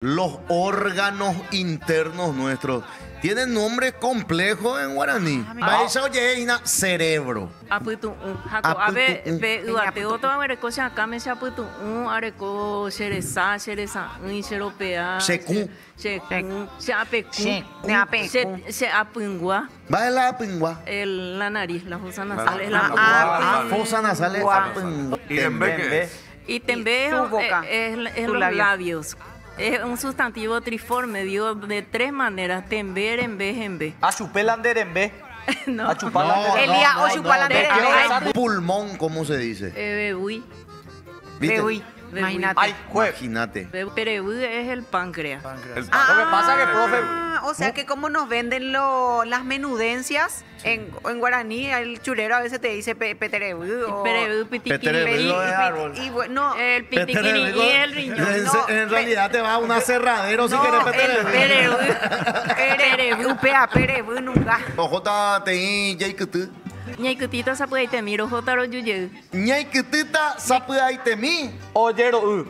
Los órganos internos nuestros tienen nombres complejos en guaraní. Baisa oye, cerebro. Aputu hako abe be uateo to areco se acá me se aputu areco xeresa un xeropea Secu. se apecu se apingua Baila pingua. la nariz, la fosa nasal es La fosa nasal es apingua. ¿Y tembe qué es? y tembe es los labios. Es un sustantivo triforme, digo, de tres maneras: tember, en vez. A chupelander en vez. No. A chupalander. Elia o chupalander. Pulmón, ¿cómo se dice? Bebuy. ¿Viste? Imagínate. Ay, juez. Imagínate. Bebuy es el páncreas. Lo que pasa es que, profe, O sea que como nos venden las menudencias en guaraní, el churero a veces te dice peterebu o Peterebu, Peterebu es árbol. y bueno, el pitiquini y el riñón. En realidad te va a un aserradero si quieres Peterebu. perebu nunca. Ojota te yaikutu. Ñaikutita se puede te miro jotaro yuye. Ñaikutita sapu aitemi. oyero.